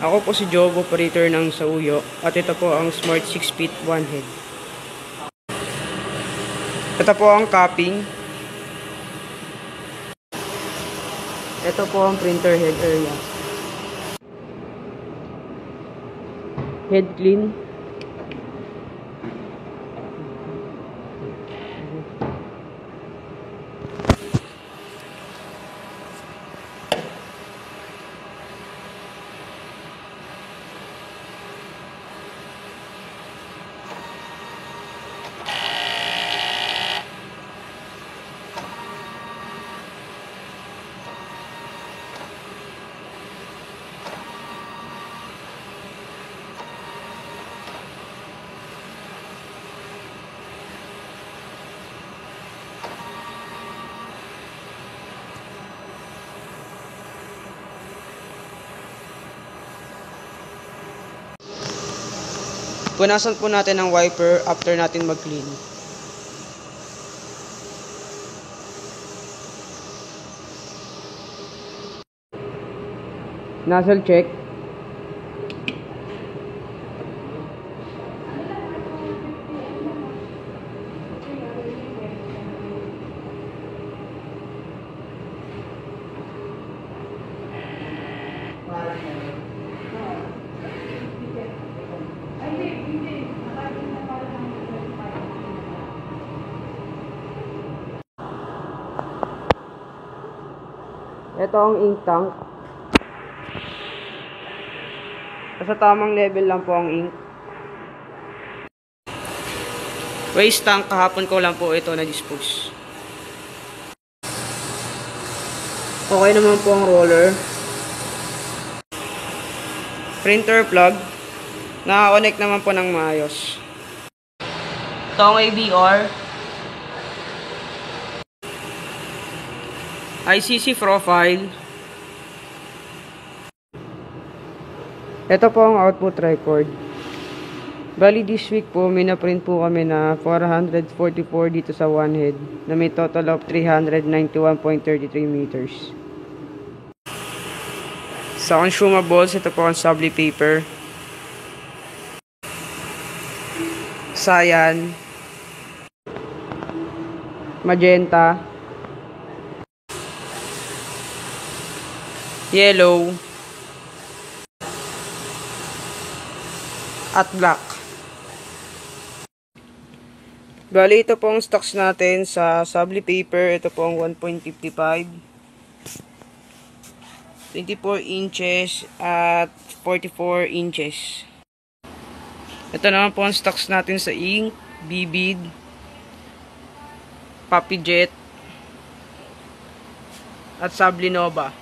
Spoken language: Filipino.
Ako po si Job, operator ng Sauyo, at ito po ang Smart 6 feet 1 head. Ito po ang cupping. Ito po ang printer head area. Head clean. Punasan po natin ang wiper after natin mag-clean. Nozzle check. Ito ang ink tank. Sa tamang level lang po ang ink. Waste tank, kahapon ko lang po ito na-dispose. Okay naman po ang roller. Printer plug. Naka-connect naman po ng maayos. Ito ang ABR. ICC profile. Ito po ang output record. Bali this week po may na-print po kami na 444 dito sa one head na may total of 391.33 meters. Sa consumables, ito po ang subli paper, cyan, magenta, yellow, at black. Bali, ito po ang stocks natin sa subli paper. Ito po ang 1.55, 24 inches at 44 inches. Ito naman po ang stocks natin sa ink, Bibid, Papi Jet, at Subli Nova.